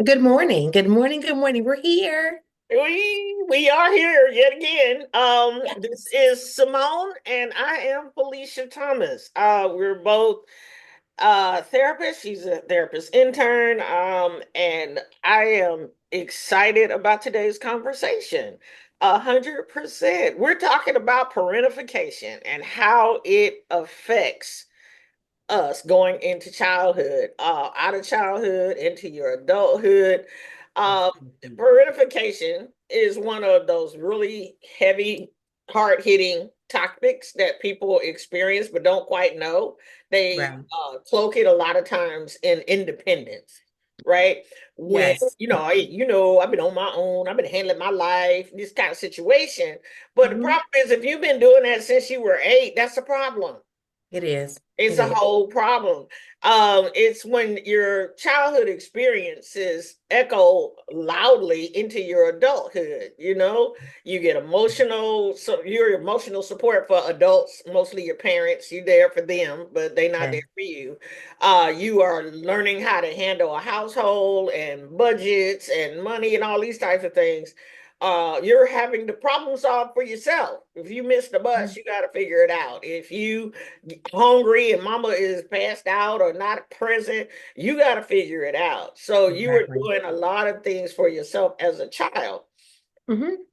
Good morning. Good morning. Good morning. We're here. We are here yet again. This is Simone and I am Felicia Thomas. We're both therapists. She's a therapist intern. And I am excited about today's conversation. 100%. We're talking about parentification and how it affects us going into childhood, out of childhood into your adulthood. Um, Parentification is one of those really heavy, hard hitting topics that people experience but don't quite know. They Right. cloak it a lot of times in independence, right? When Yes. I've been on my own, I've been handling my life, this kind of situation. But the Mhm. problem is, if you've been doing that since you were 8, that's a problem. It is. It's It a is. whole problem. It's when your childhood experiences echo loudly into your adulthood. You get emotional, so your emotional support for adults, mostly your parents, you're there for them, but they're not Yeah. there for you. You are learning how to handle a household and budgets and money and all these types of things. You're having to problem solve for yourself. If you miss the bus, Mhm. you got to figure it out. If you hungry and mama is passed out or not present, you got to figure it out. So you were Exactly. doing a lot of things for yourself as a child Hmm.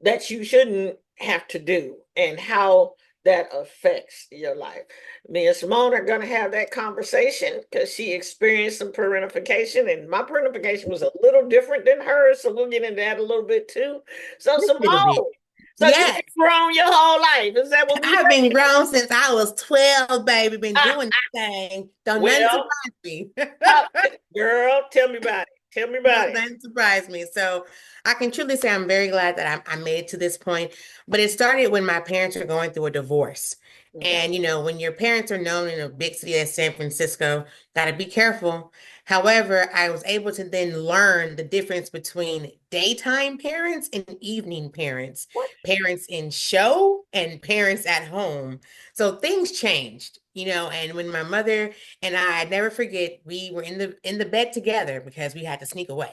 that you shouldn't have to do, and how that affects your life. Me and Simone are going to have that conversation because she experienced some parentification, and my parentification was a little different than hers. So we'll get into that a little bit too. So, Just a little bit. Simone, so you've Yes. been grown your whole life. Is that what we I've been grown since I was 12, baby. Been say? doing this thing. Don't nothing Well, surprise me. how, girl, tell me about it. Tell me about Don't it. nothing surprise me. So I can truly say I'm very glad that I made it to this point. But it started when my parents were going through a divorce. Okay. And when your parents are known in a big city like San Francisco, got to be careful. However, I was able to then learn the difference between daytime parents and evening parents, What? parents in show and parents at home. So things changed, and when my mother and I never forget, we were in the bed together because we had to sneak away.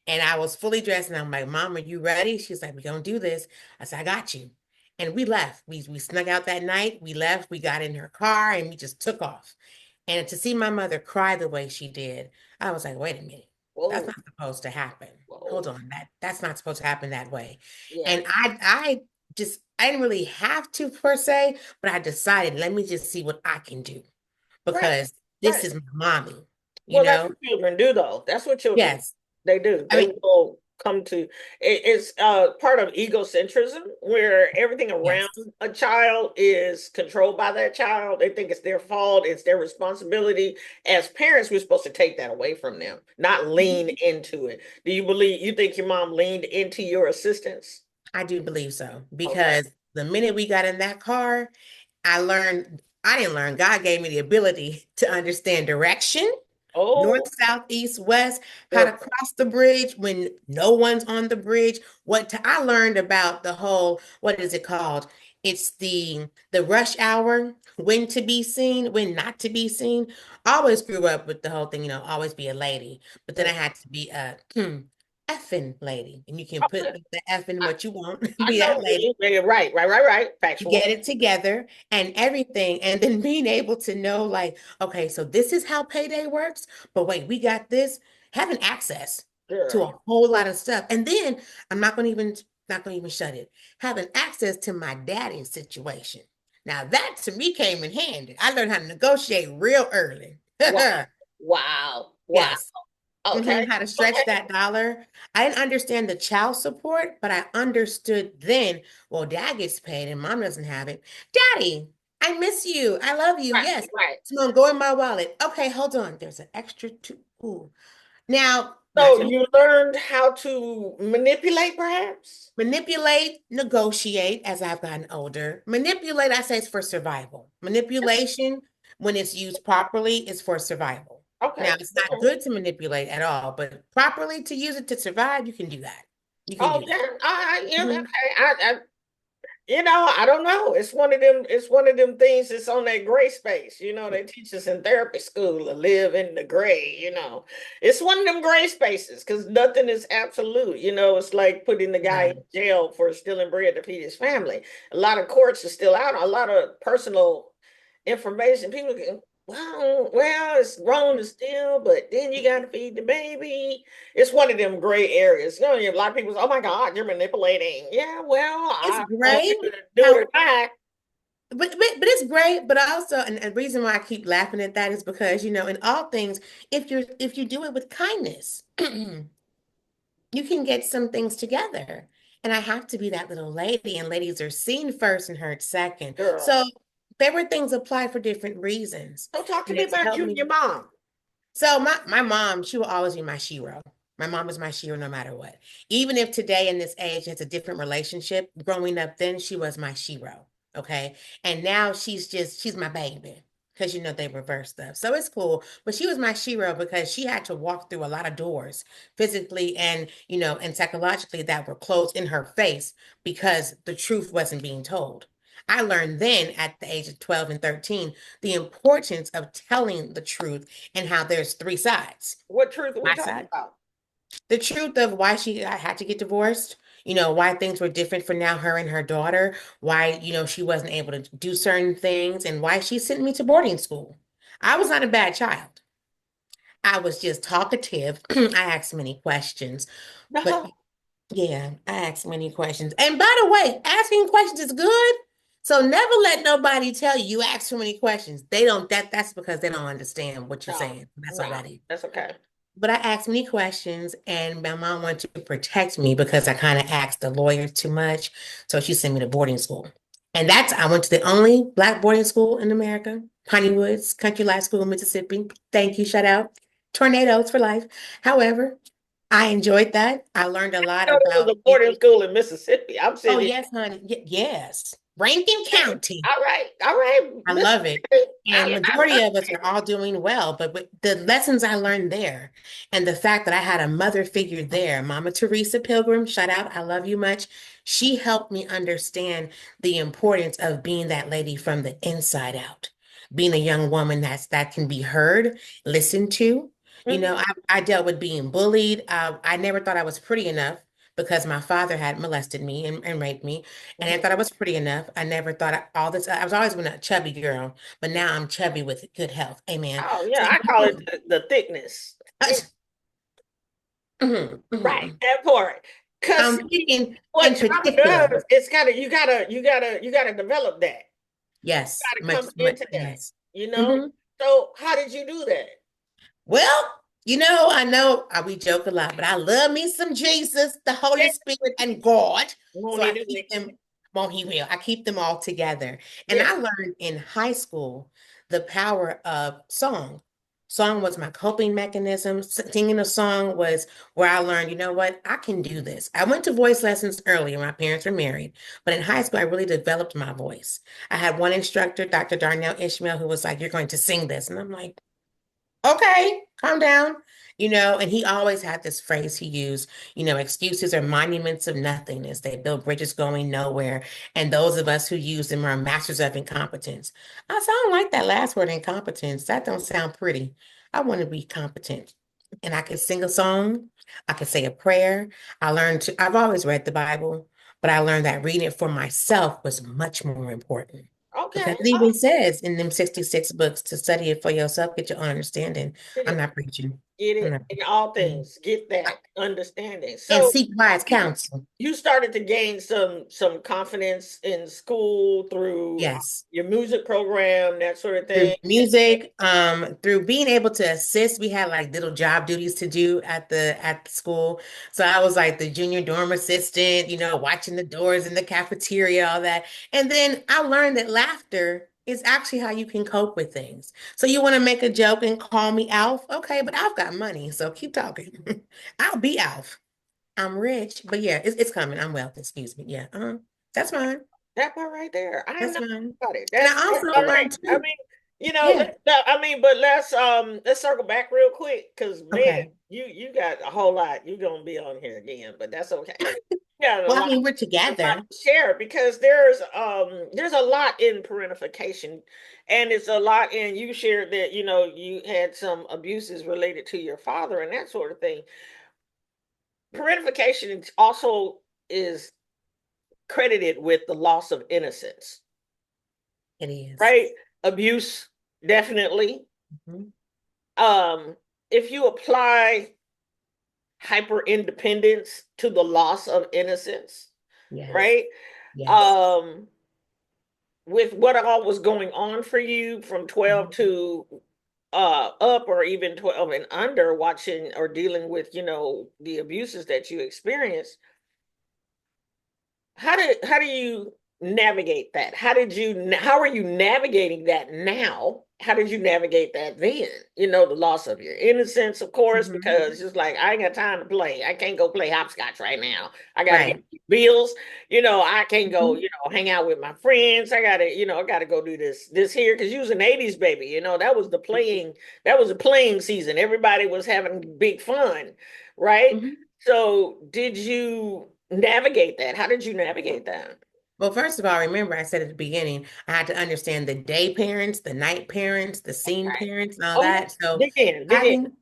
And I was fully dressed, and I'm like, Mom, are you ready? She's like, we're gonna do this. I said, I got you. And we left. We snuck out that night. We left. We got in her car and we just took off. And to see my mother cry the way she did, I was like, wait a minute. That's Whoa, not supposed to happen. Hold whoa. on. That's not supposed to happen that way. Yeah. And I didn't really have to per se, but I decided, let me just see what I can do Right. because this Right. is my mommy, you Well, that's know? what children do, though. That's what children Yes. they do. I They mean, will come to it's part of egocentrism where everything around yes. a child is controlled by that child. They think it's their fault, it's their responsibility. As parents, we're supposed to take that away from them, not lean into it. Do you think your mom leaned into your assistance? I do believe so Okay. because the minute we got in that car, I didn't learn, God gave me the ability to understand direction, north, Oh, south, east, west, how to girl. cross the bridge when no one's on the bridge. I learned about the whole, what is it called? It's the rush hour, when to be seen, when not to be seen. I always grew up with the whole thing, always be a lady. But then I had to be a effing lady. And you can put the F in I, what you want, I be know that lady. right, right, right, right. You Factual. get it together and everything, and then being able to know, like, okay, so this is how payday works, but wait, we got this, having access to Girl. a whole lot of stuff. And then I'm not gonna even shut it, having access to my daddy's situation. Now that to me came in handy. I learned how to negotiate real early. Wow. Wow. Wow. Yes. Okay. How to stretch Okay. that dollar. I didn't understand the child support, but I understood then, well, dad gets paid and mom doesn't have it. Daddy, I miss you. I love you. Right. Yes. Right. It's gonna go in my wallet. Okay, hold on. There's an extra two. Ooh. Now, not So to you learned how to manipulate, perhaps? manipulate, negotiate as I've gotten older. Manipulate, I say, is for survival. Manipulation, when it's used properly, is for survival. Now, Okay. it's not Okay. good to manipulate at all, but properly to use it to survive, you can do that. You can Oh do that. yeah. All right. Yeah. Okay. Mhm. I don't know. It's one of them things that's on that gray space. They teach us in therapy school to live in the gray. It's one of them gray spaces because nothing is absolute. It's like putting the guy in Right. jail for stealing bread to feed his family. A lot of courts are still out, a lot of personal information. People can, well, it's wrong to steal, but then you got to feed the baby. It's one of them gray areas. A lot of people say, "Oh my God, you're manipulating." Yeah, well, It's I want great. you to do it How or not. but it's great, but also, and the reason why I keep laughing at that is because, in all things, if you do it with kindness, you can get some things together. And I have to be that little lady, and ladies are seen first and heard second. Girl. So favorite things apply for different reasons. So talk to And me it's about helped you and me. your mom. So my mom, she will always be my shero. My mom is my shero no matter what. Even if today in this age it's a different relationship, growing up then she was my shero. Okay. And now she's my baby. Because they reverse stuff. So it's cool. But she was my shero because she had to walk through a lot of doors physically and psychologically that were closed in her face because the truth wasn't being told. I learned then at the age of 12 and 13 the importance of telling the truth and how there's three sides. What truth are we My talking side, about? the truth of why she had to get divorced, why things were different for now her and her daughter, why, she wasn't able to do certain things, and why she sent me to boarding school. I was not a bad child. I was just talkative. I asked many questions, but No, yeah, I asked many questions. And by the way, asking questions is good. So never let nobody tell you you ask too many questions. They don't that's because they don't understand what you're no, saying. That's all no. that is. That's okay. But I asked many questions and my mom wanted to protect me because I kind of asked the lawyers too much. So she sent me to boarding school. And I went to the only Black boarding school in America, Piney Woods Country Life School in Mississippi. Thank you, shout out. Tornadoes for life. However, I enjoyed that. I learned a lot There was about a boarding school in Mississippi. I'm Oh, sitting here. yes, honey. Yes. Rankin County. All right, I love it. Mississippi. And I majority love of us are all doing well, but with the lessons I learned there and the fact that I had a mother figure there, Mama Teresa Pilgrim, shout out, I love you much. She helped me understand the importance of being that lady from the inside out, being a young woman that can be heard, listened to. it. I dealt with being bullied. I never thought I was pretty enough because my father had molested me and raped me. And I Mhm. thought I was pretty enough. I never thought all this. I was always been a chubby girl, but now I'm chubby with good health. Amen. Oh So, yeah, I call it the thickness. mhm, Right, mhm. that part. I'm Because speaking in what trauma particular. does, it's gotta you gotta develop that. Yes, Gotta much, come much, into that, yes. you know? Mhm. So how did you do that? Well, I know we joke a lot, but I love me some Jesus, the Yeah, Holy Spirit, and God. won't So I he do keep it? them, won't he will. I keep them all together. And Yeah. I learned in high school the power of song. Song was my coping mechanism. Singing a song was where I learned, you know what, I can do this. I went to voice lessons early. My parents were married, but in high school, I really developed my voice. I had one instructor, Dr. Darnell Ishmael, who was like, "You're going to sing this." And I'm like, okay, calm down. And he always had this phrase he used, excuses are monuments of nothingness. They build bridges going nowhere. And those of us who use them are masters of incompetence. I said, I don't like that last word, incompetence. That don't sound pretty. I want to be competent. And I could sing a song. I could say a prayer. I've always read the Bible, but I learned that reading it for myself was much more important. Okay. Because it Oh, even says in them 66 books to study it for yourself, get your understanding. get I'm it. not preaching. Get I'm it not in all preaching. things. Get that understanding. And So seek wise you counsel. you started to gain some confidence in school through Yes. your music program, that sort of Through thing. music, through being able to assist. We had like little job duties to do at the school. So I was like the junior dorm assistant, watching the doors in the cafeteria, all that. And then I learned that laughter is actually how you can cope with things. So you want to make a joke and call me Alf? Okay, but I've got money, so keep talking. I'll be Alf. I'm rich, but yeah, it's coming. I'm wealthy, excuse me. Yeah, that's fine. That part right there. I am That's not fine. about it. And That's I all also right. learned I too. mean, Yeah. I mean, but let's circle back real quick because man, Okay. you got a whole lot. You're gonna be on here again, but that's okay. You got Well, I mean, we're a lot together. to share because there's a lot in parentification, and it's a lot in you shared that you had some abuses related to your father and that sort of thing. Parentification also is credited with the loss of innocence, It is. right? Abuse, definitely. Mhm. Um, if you apply hyper independence to the loss of innocence, Yes. right? Yes. Um, with what all was going on for you from 12 Mhm. to up or even 12 and under, watching or dealing with the abuses that you experienced, how do you navigate that? How are you navigating that now? How did you navigate that then? The loss of your innocence, of course, Mhm. because it's like I ain't got time to play. I can't go play hopscotch right now. I gotta get Right. bills. I can't go, Mhm. hang out with my friends. I gotta go do this here because you was an 80s baby. That was the playing season. Everybody was having big fun, right? Mhm. So, did you navigate that? How did you navigate that? Well, first of all, remember I said at the beginning, I had to understand the day parents, the night parents, the scene Right. parents, and all Okay. that. So Dig in, dig in.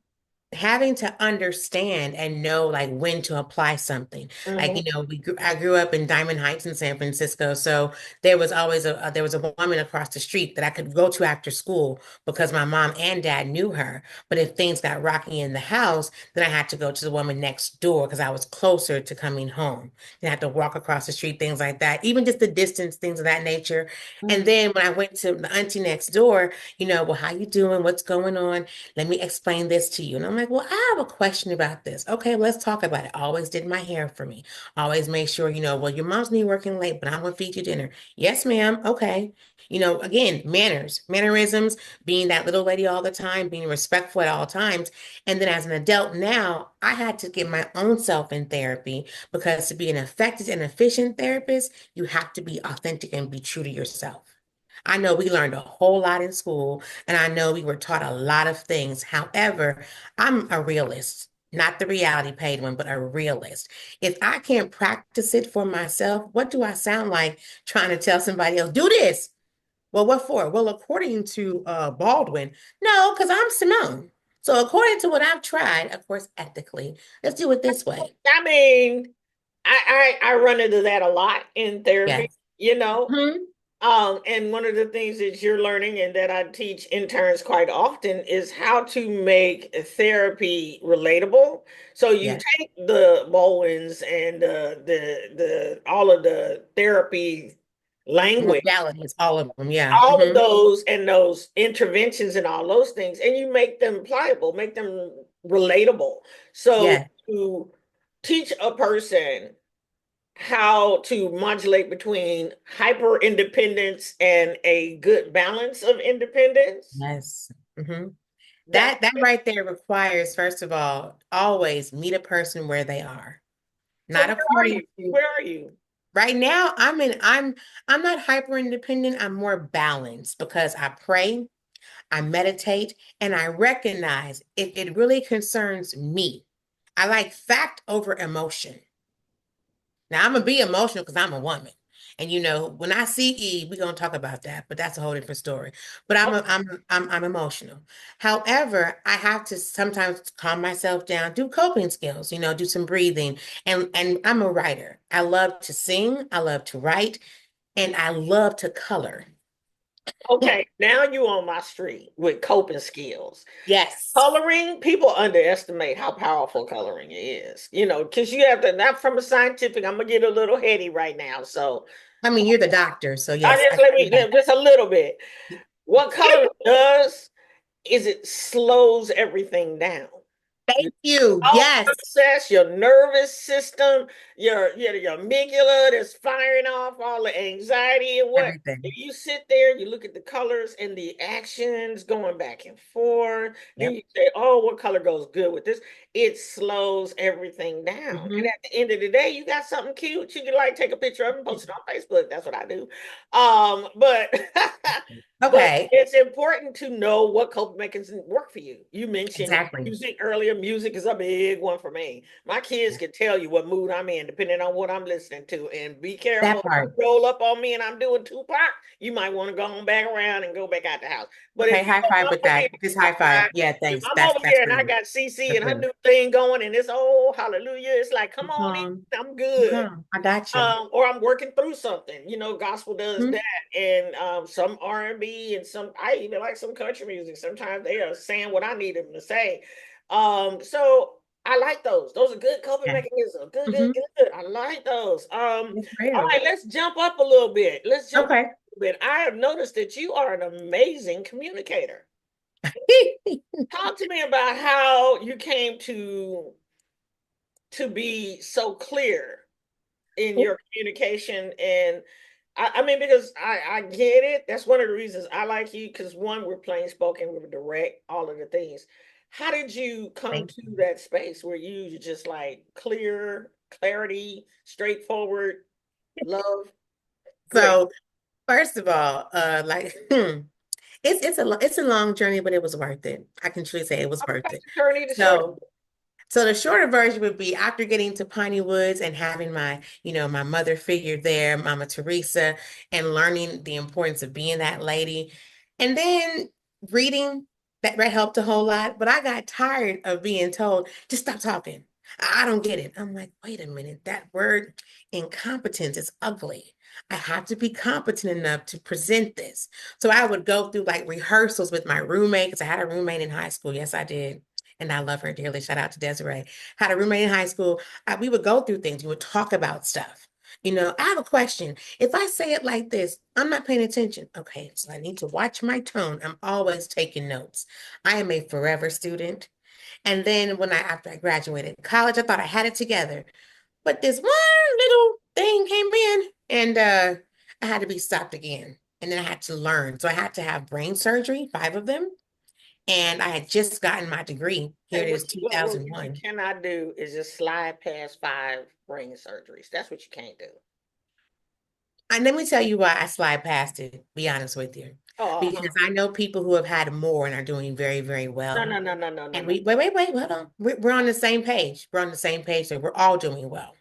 having to understand and know like when to apply something. Like, Hmm. I grew up in Diamond Heights in San Francisco, so there was always there was a woman across the street that I could go to after school because my mom and dad knew her. But if things got rocky in the house, then I had to go to the woman next door because I was closer to coming home. Then I had to walk across the street, things like that, even just the distance, things of that nature. And then when I went to the auntie next door, well, how you doing? What's going on? Let me explain this to you. And I'm like, well, I have a question about this. Okay, let's talk about it. Always did my hair for me. Always made sure, well, your mom's me working late, but I'm gonna feed you dinner. Yes, ma'am. Okay. Again, manners, mannerisms, being that little lady all the time, being respectful at all times. And then as an adult now, I had to get my own self in therapy because to be an effective and efficient therapist, you have to be authentic and be true to yourself. I know we learned a whole lot in school, and I know we were taught a lot of things. However, I'm a realist, not the reality paid one, but a realist. If I can't practice it for myself, what do I sound like trying to tell somebody else, do this? Well, what for? Well, according to Baldwin, no, because I'm Simone. So according to what I've tried, of course, ethically, let's do it this way. I mean, I run into that a lot in therapy, Yes. you know. Mhm. And one of the things that you're learning and that I teach interns quite often is how to make therapy relatable. So you Yes. take the Bowens and the all of the therapy language, Modalities, all of them. Yeah. all of Hmm. those and those interventions and all those things, and you make them pliable, make them relatable. So Yes. to teach a person how to modulate between hyper independence and a good balance of independence. Yes. Hmm. That That right there requires, first of all, always meet a person where they are. so Not where are according you? to Where are you? right now, I'm not hyper independent. I'm more balanced because I pray, I meditate, and I recognize if it really concerns me. I like fact over emotion. Now I'm gonna be emotional because I'm a woman. And when I see Eve, we're gonna talk about that, but that's a whole different story. But I'm emotional. However, I have to sometimes calm myself down, do coping skills, do some breathing. And I'm a writer. I love to sing, I love to write, and I love to color. Okay, now you on my street with coping skills. Yes. Coloring, people underestimate how powerful coloring is, because you have to, not from a scientific, I'm gonna get a little heady right now. So I mean, you're the doctor, so I yes, just let me yeah. just a little bit. What coloring does is it slows everything down. Thank you. Thought Yes, process, your nervous system, your amygdala that's firing off all the anxiety and what. everything. If you sit there, you look at the colors and the actions going back and forth, then Yep. you say, "Oh, what color goes good with this?" It slows everything down. And Hmm. at the end of the day, you got something cute. You can like take a picture of it and post it on Facebook. That's what I do. But But Okay. it's important to know what coping mechanisms work for you. You mentioned Exactly. music earlier. Music is a big one for me. My kids can tell you what mood I'm in depending on what I'm listening to. And be careful, That if you part. roll up on me and I'm doing Tupac, you might want to go on back around and go back out the house. But if Okay, you high five with over here, that. Just high high five. five. Yeah, If thanks. I'm over That's here and I real. got CC That's and her real. new thing going and it's oh hallelujah, it's like come on Um, in, I'm good. I got you. Or I'm working through something. Gospel does Mhm. that, and some R&B and some. I even like some country music. Sometimes they are saying what I need them to say. So I like those. Those are good coping Yeah. mechanisms. Good, good, Hmm. good. I like those. It's All real. right, let's jump up a little bit. Let's jump up Okay. a little bit. I have noticed that you are an amazing communicator. Talk to me about how you came to be so clear in your communication and I mean because I get it. That's one of the reasons I like you because one, we're plain spoken, we're direct, all of the things. How did you come Thank to you. that space where you just like clarity, straightforward, love? Great. So first of all, it's a long journey, but it was worth it. I can truly say it was worth That's it. the journey to short. So So the shorter version would be after getting to Piney Woods and having my mother figure there, Mama Teresa, and learning the importance of being that lady. And then reading, that helped a whole lot. But I got tired of being told, just stop talking. I don't get it. I'm like, wait a minute, that word incompetence is ugly. I have to be competent enough to present this. So I would go through like rehearsals with my roommate, because I had a roommate in high school. Yes, I did, and I love her dearly. Shout out to Desiree. Had a roommate in high school. We would go through things. We would talk about stuff. I have a question. If I say it like this, I'm not paying attention. Okay, so I need to watch my tone. I'm always taking notes. I am a forever student. And then after I graduated college, I thought I had it together. But this one little thing came in and I had to be stopped again. And then I had to learn. So I had to have brain surgery, 5 of them. And I had just gotten my degree. Here Okay, it is, what you 2001. cannot do is just slide past 5 brain surgeries. That's what you can't do. And let me tell you why I slide past it, be honest with you. Oh, Because I know people who have had more and are doing very, very no, well. no, no, no, no, no, And no. wait, hold on. We're on the same page. We're on the same page, so we're all doing well.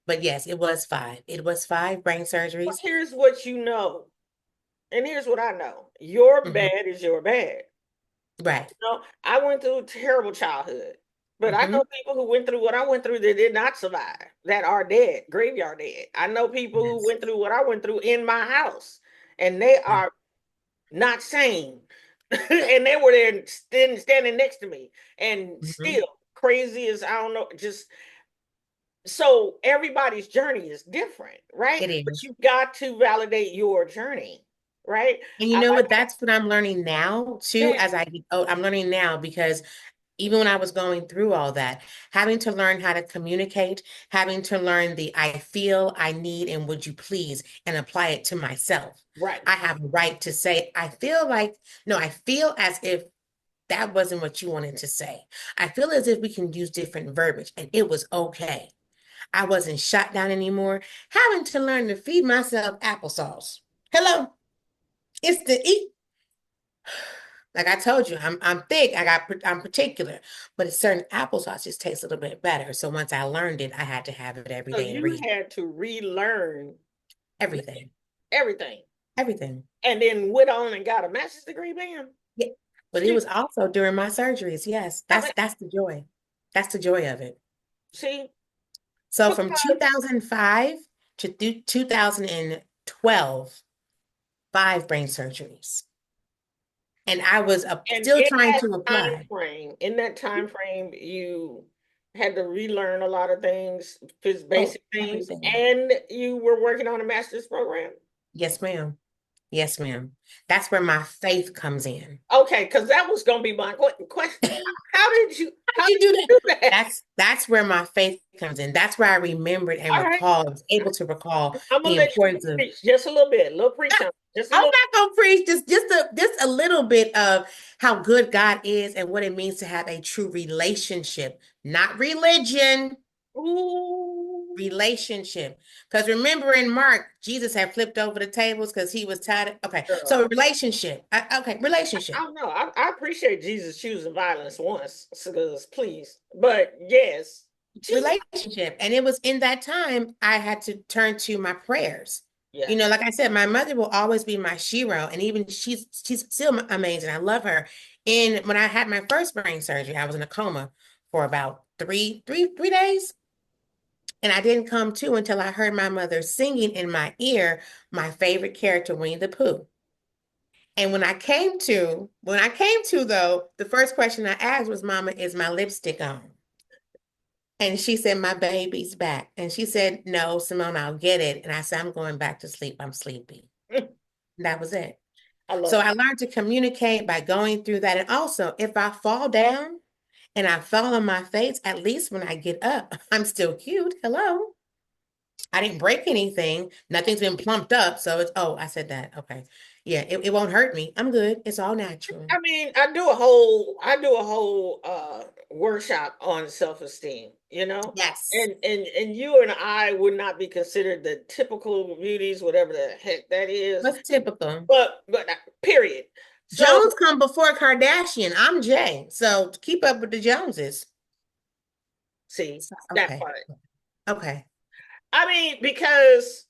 But yes, it was 5. It was 5 brain Well, surgeries. here's what you know. And here's what I know. Your Hmm. bad is your bad. Right. I went through a terrible childhood, but I Hmm. know people who went through what I went through that did not survive, that are dead, graveyard dead. I know people who Yes. went through what I went through in my house, and they Yeah. are not sane. And they were there standing next to me, and Hmm. still crazy as I don't know, just so everybody's journey is different, right? It But is. you've got to validate your journey, right? And you I know like what? That's what I'm learning now too, that. as I'm learning now because even when I was going through all that, having to learn how to communicate, having to learn the I feel, I need, and would you please, and apply it to myself. Right. I have a right to say, I feel like, no, I feel as if that wasn't what you wanted to say. I feel as if we can use different verbiage, and it was okay. I wasn't shot down anymore. Having to learn to feed myself applesauce. Hello, it's the eat. Like I told you, I'm thick. I'm particular, but a certain applesauce just tastes a little bit better. So once I learned it, I had to have it every So day and you read had to relearn everything, everything everything. and then went on and got a master's degree, man. Yeah, but it See, was also during my surgeries. Yes, I mean, that's the joy. That's the joy of it. see, So from because 2005 to 2012, 5 brain surgeries, and I was and still trying to apply. in that time frame, you had to relearn a lot of things, Oh, basic things, everything. and you were working on a master's program. Yes, ma'am. Yes, ma'am. That's where my faith comes in. Okay, because that was going to be my question. How'd How you did do you that? do that? That's where my faith comes in. That's where I remembered and All right, was able to recall I'm gonna the let you importance of. preach just a little bit, a little preach on it, just a I'm little. not gonna preach just a little bit of how good God is and what it means to have a true relationship, not religion, Ooh, relationship. Because remember in Mark, Jesus had flipped over the tables because he was tired. Okay, Girl. so relationship. Okay, I relationship. don't know. I appreciate Jesus choosing violence once, because please. But yes, Jesus. Relationship. And it was in that time I had to turn to my prayers. You know, Yes. like I said, my mother will always be my shero, and even she's still amazing. I love her. And when I had my first brain surgery, I was in a coma for about three days. And I didn't come to until I heard my mother singing in my ear my favorite character, Winnie the Pooh. And when I came to though, the first question I asked was, Mama, is my lipstick on? And she said, my baby's back. And she said, no, Simone, I'll get it. And I said, I'm going back to sleep. I'm sleepy. And that was it. I So love I learned to communicate by going through that. And also, if I fall down and I fall on my face, at least when I get up, I'm still cute. Hello. I didn't break anything. Nothing's been plumped up. So it's, oh, I said that. Okay. Yeah, it won't hurt me. I'm good. It's all natural. I mean, I do a whole workshop on self-esteem, you know? Yes. And you and I would not be considered the typical beauties, whatever the heck that is. What's typical? But period. So Jones come before Kardashian. I'm Jay. So keep up with the Joneses. see So, that okay. part. Okay. I mean, because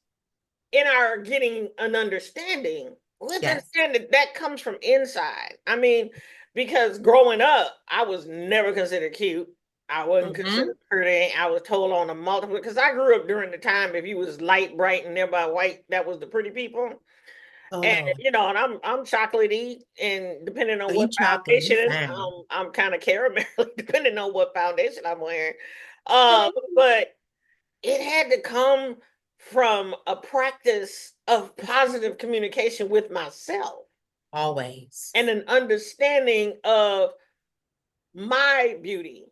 in our getting an understanding, we have to Yes. understand that that comes from inside. I mean, because growing up, I was never considered cute. I wasn't Mm-hmm. considered pretty. I was told on a multiple, because I grew up during the time if you was light, bright, and thereby white, that was the pretty people. Oh And Lord. I'm chocolatey, and depending Oh, on you what chocolate. You foundation, fine. I'm kind of caramel, depending on what foundation I'm wearing. Mhm. But it had to come from a practice of positive communication with myself Always. and an understanding of my beauty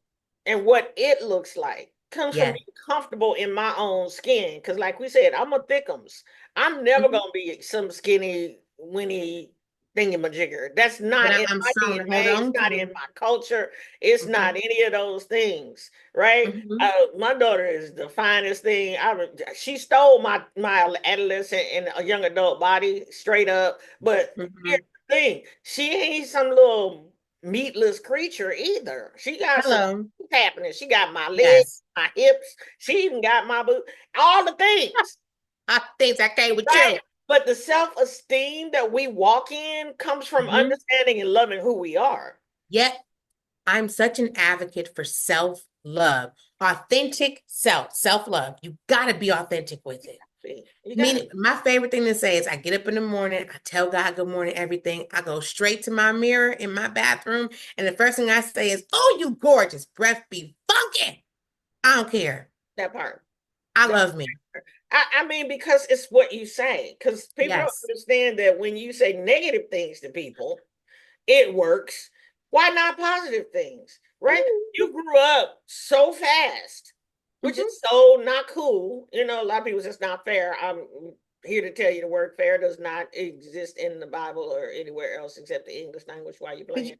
and what it looks like comes from Yes. being comfortable in my own skin. Because, like we said, I'm a thickums. I'm never Mhm. gonna be some skinny, winny thingamajigger. That's But not in I'm my strong to hold DNA. It's on not in to. my culture. It's not Mhm. any of those things, right? Mhm. My daughter is the finest thing. She stole my adolescent and a young adult body straight up. But here's Mhm. the thing: she ain't some little meatless creature either. She got some Hello. happening. She got my legs, Yes. my hips. She even got my boot. All the things, I think I came with right? you. But the self-esteem that we walk in comes from Mhm. understanding and loving who we are. Yet I'm such an advocate for self-love, authentic self-love. You got to be authentic with it. You I got mean, my favorite thing to say is I get up in the morning, I tell God good morning, everything. I go straight to my mirror in my bathroom, and the first thing I say is, "Oh, you gorgeous. Breath be funky." I don't care. that part. I That love me. I mean, because it's what you say. Because people don't Yes. understand that when you say negative things to people, it works. Why not positive things, right? You grew up so fast, which Mm-hmm. is so not cool. You know, a lot of people say it's not fair. I'm here to tell you the word fair does not exist in the Bible or anywhere else except the English language. Why you Could playing? you,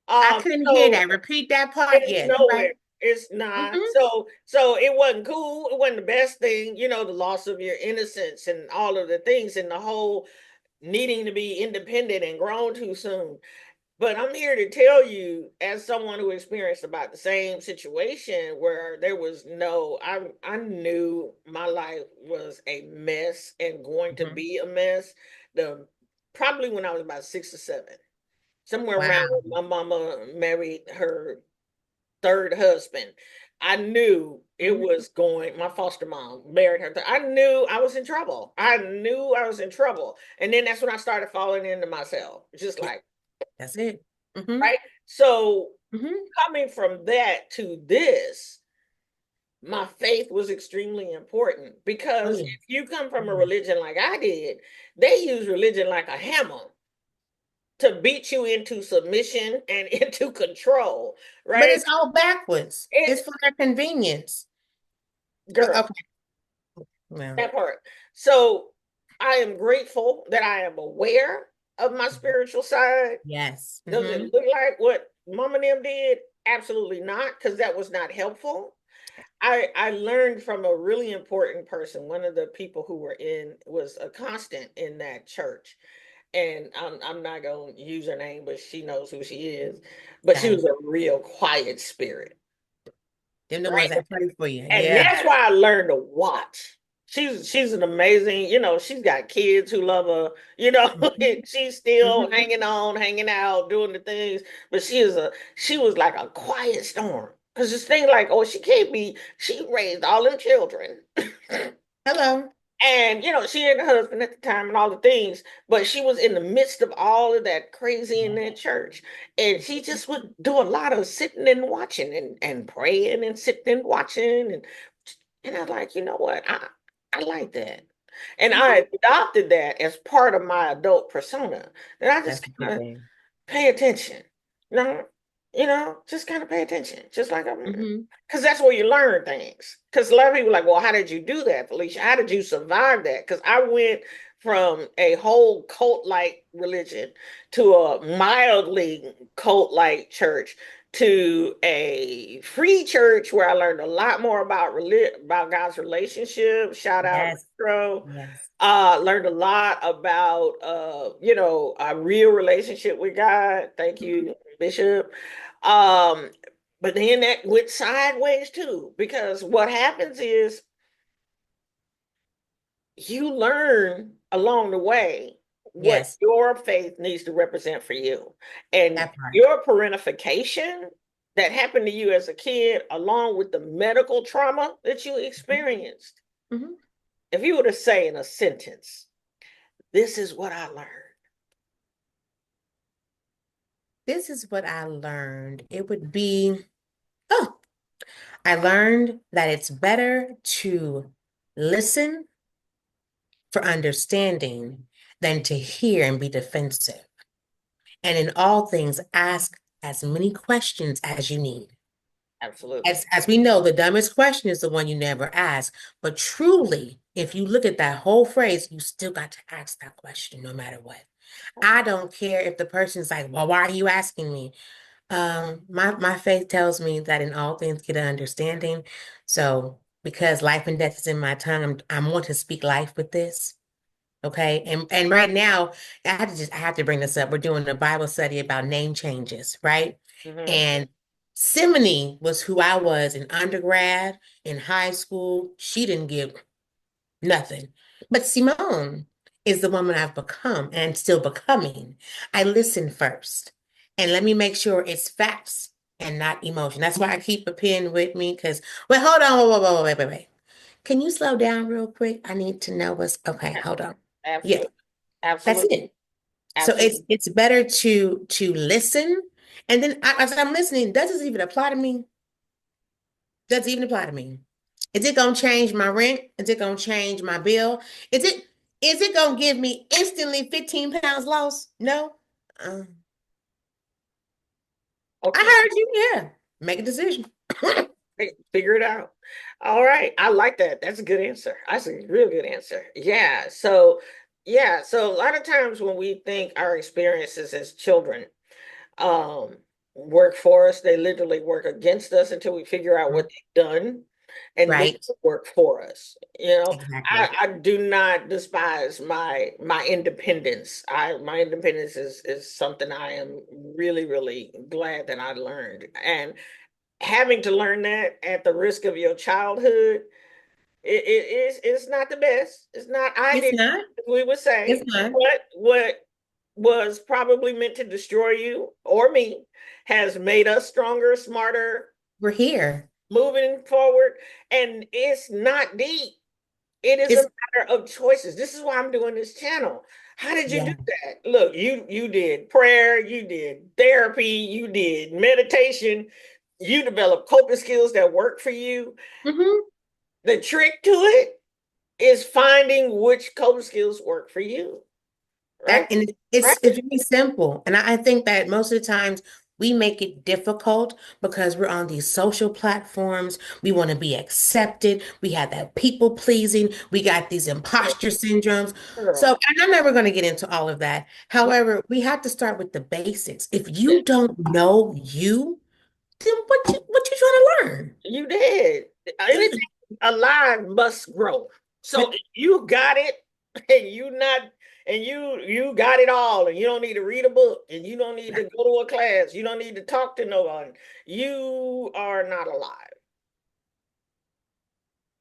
I couldn't hear So that. Repeat that part. it's Yeah, you're right. nowhere. It's not. Mm-hmm. So it wasn't cool. It wasn't the best thing, the loss of your innocence and all of the things and the whole needing to be independent and grown too soon. But I'm here to tell you, as someone who experienced about the same situation where there was I knew my life was a mess and going to Mm-hmm. be a mess. The Probably when I was about 6 or 7, somewhere around Wow. when my mama married her third husband. I knew it Mhm. was going. My foster mom married her. I knew I was in trouble. I knew I was in trouble, and then that's when I started falling into myself, just Yeah, like, that's it. Mm-hmm. right. So Mm-hmm. coming from that to this, my faith was extremely important, Oh because yeah. if you come from a Mhm. religion like I did, they use religion like a hammer to beat you into submission and into control, But right? it's all backwards. It's It for their convenience. Girl, Okay. Well, that part. So I am grateful that I am aware of my spiritual side. yes. Does it Mm-hmm. look like what Mama and them did? Absolutely not, because that was not helpful. I learned from a really important person. One of the people who were in was a constant in that church. And I'm not gonna use her name, but she knows who she is. But she Okay. was a real quiet spirit, Them the ones right? that pray for you. And Yeah. that's why I learned to watch. She's an amazing, she's got kids who love her, Mhm. and she's still Mhm. hanging on, hanging out, doing the things. But she was like a quiet storm. Because this thing like, oh, she can't be, she raised all them children. Hello. And she had a husband at the time and all the things, but she was in the midst of all of that crazy in Yeah. that church. And she just would do a lot of sitting and watching and praying and sitting and watching. And I was like, you know what? I like that. And Mhm. I adopted that as part of my adult persona. That I just That's a kind good of thing. pay attention. No, just kind of pay attention. Just like Hmm. because that's where you learn things. Because a lot of people are like, well, how did you do that, Felicia? How did you survive that? Because I went from a whole cult-like religion to a mildly cult-like church to a free church where I learned a lot more about about God's relationship. Shout out Yes. Retro. Yes. Learned a lot about a real relationship with God. Thank Mhm. you, Bishop. Um, but then that went sideways too, because what happens is you learn along the way what Yes. your faith needs to represent for you. And That part. your parentification that happened to you as a kid, along with the medical trauma that you experienced. Hmm. If you were to say in a sentence, this is what I learned. This is what I learned. It would be, oh, I learned that it's better to listen for understanding than to hear and be defensive. And in all things, ask as many questions as you need. Absolutely. As we know, the dumbest question is the one you never ask. But truly, if you look at that whole phrase, you still got to ask that question no matter what. I don't care if the person's like, well, why are you asking me? My faith tells me that in all things get an understanding. So because life and death is in my tongue, I want to speak life with this. Okay. And right now, I have to bring this up. We're doing a Bible study about name changes, right? Hmm. And Simone was who I was in undergrad, in high school. She didn't give nothing. But Simone is the woman I've become and still becoming. I listen first. And let me make sure it's facts and not emotion. That's why I keep a pen with me because, well, hold on, wait. Can you slow down real quick? I need to know what's okay. Hold on. Yeah, Absolutely. that's Absolutely. it. So it's Absolutely. it's better to listen, and then as I'm listening, does this even apply to me? Does it even apply to me? Is it gonna change my rent? Is it gonna change my bill? Is it gonna give me instantly 15 pounds loss? No. Um, I Okay. heard you. Yeah. Make a decision. Figure it out. All right. I like that. That's a good answer. That's a real good answer. Yeah. So a lot of times when we think our experiences as children um work for us, they literally work against us until we figure out what they've done and then Right. work for us. Exactly. I do not despise my independence. My independence is something I am really, really glad that I learned. And having to learn that at the risk of your childhood, it's not the best. It's not It's ideal, not. we would It's say. not. But what was probably meant to destroy you or me has made us stronger, smarter, We're here. moving forward. And it's not deep. It is a It's matter of choices. This is why I'm doing this channel. How did you do yeah. that? Look, you did prayer, you did therapy, you did meditation, you developed coping skills that work for you. Hmm. The trick to it is finding which coping skills work for you, right? That and Right? it's really simple. And I think that most of the times we make it difficult because we're on these social platforms. We want to be accepted. We have that people pleasing. We got these imposter syndromes. So, Girl. and I'm never going to get into all of that. However, we have to start with the basics. If you don't know you, then what you trying to learn? You did. Anything alive must grow. So if you got it, and you not, and you got it all, and you don't need to read a book, and you don't need to go to a class, you don't need to talk to nobody. You are not alive.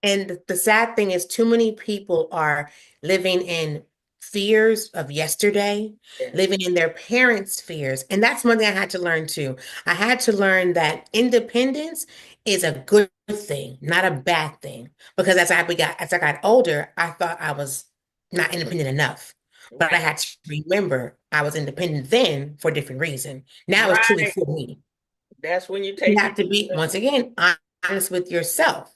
And the sad thing is, too many people are living in fears of yesterday, Yes. living in their parents' fears. And that's one thing I had to learn too. I had to learn that independence is a good thing, not a bad thing. Because as I got older, I thought I was not independent enough. But I had to remember I was independent then for a different reason. Now it's truly Right. for me. That's when you You take have to be, it. once again, honest with yourself,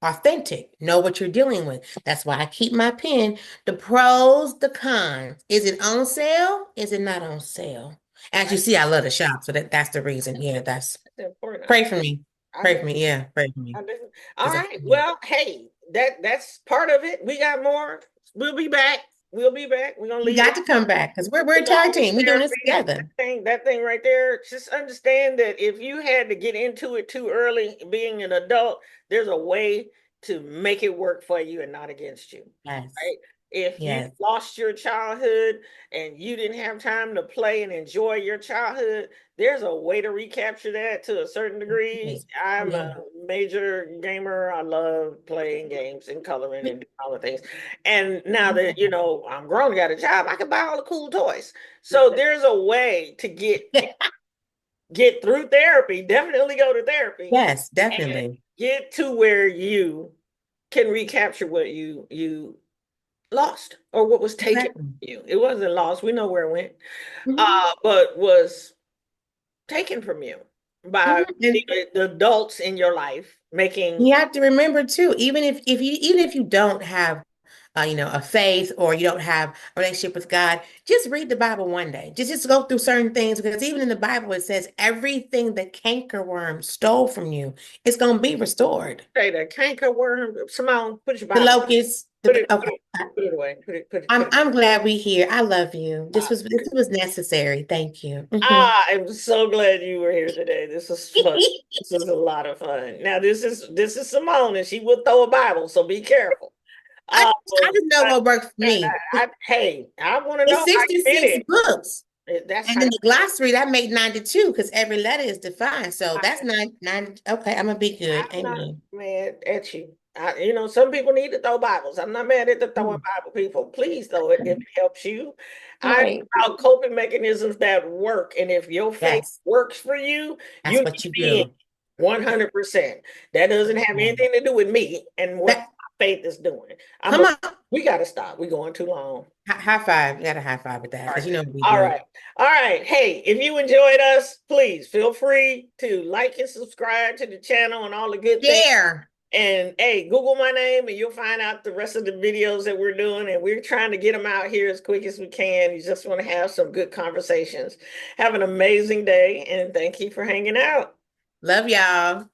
authentic, know what you're dealing with. That's why I keep my pen. The pros, the cons. Is it on sale? Is it not on sale? As you see, I love to shop, so that's the reason. Yeah, that's That's important. pray for me. I Pray do. for me. Yeah, pray for me. I do. All 'Cause right. yeah. Well, hey, that's part of it. We got more. We'll be back. We'll be back. We're gonna You leave got to come back because we're a tag along with team. We're doing this therapy. together. That thing right there. Just understand that if you had to get into it too early, being an adult, there's a way to make it work for you and not against you. Yes. Right? If you Yes. lost your childhood and you didn't have time to play and enjoy your childhood, there's a way to recapture that to a certain degree. Yes. Oh, I'm yeah. a major gamer. I love playing games and coloring and doing all the things. And now that I'm grown, got a job, I can buy all the cool toys. So there's a way to get through therapy. Definitely go to therapy Yes, and definitely. get to where you can recapture what you lost or what was taken from Exactly. you. It wasn't lost. We know where it went. Hmm. But was taken from you by And the adults in your life making. you have to remember too, even if you don't have a faith or you don't have a relationship with God, just read the Bible one day. Just go through certain things because even in the Bible it says everything the cankerworm stole from you is going to be restored. Say the canker worm. Simone, put your The Bible. locusts, Put it, put okay. it, put it away. Put it. I'm glad we here. I love you. Uh, This was necessary. Thank you. Mhm. I'm so glad you were here today. This is fun. This is a lot of fun. Now this is Simone, and she will throw a Bible, so be careful. I Um, I just know what works for me. hey, I want to know It's how you did 66 it. books. That's And how. then the glossary that made 92 because every letter is defined. So that's 90. Okay, I'm gonna be good. I'm not Amen. mad at you. Some people need to throw Bibles. I'm not mad at the throwing Mm. Bible people. Please throw it if it helps you. I'm Right. about coping mechanisms that work. And if your faith Yes, works for you, you that's need what to you be in do. 100%. That doesn't have Okay. anything to do with me and what That, my faith is doing. come on. We got to stop. We're going too long. High five. You got a high five with that All right. because you know what we All do. right. All right. Hey, if you enjoyed us, please feel free to like and subscribe to the channel and all the good things. Share. And hey, Google my name and you'll find out the rest of the videos that we're doing. And we're trying to get them out here as quick as we can. You just want to have some good conversations. Have an amazing day and thank you for hanging out. Love y'all.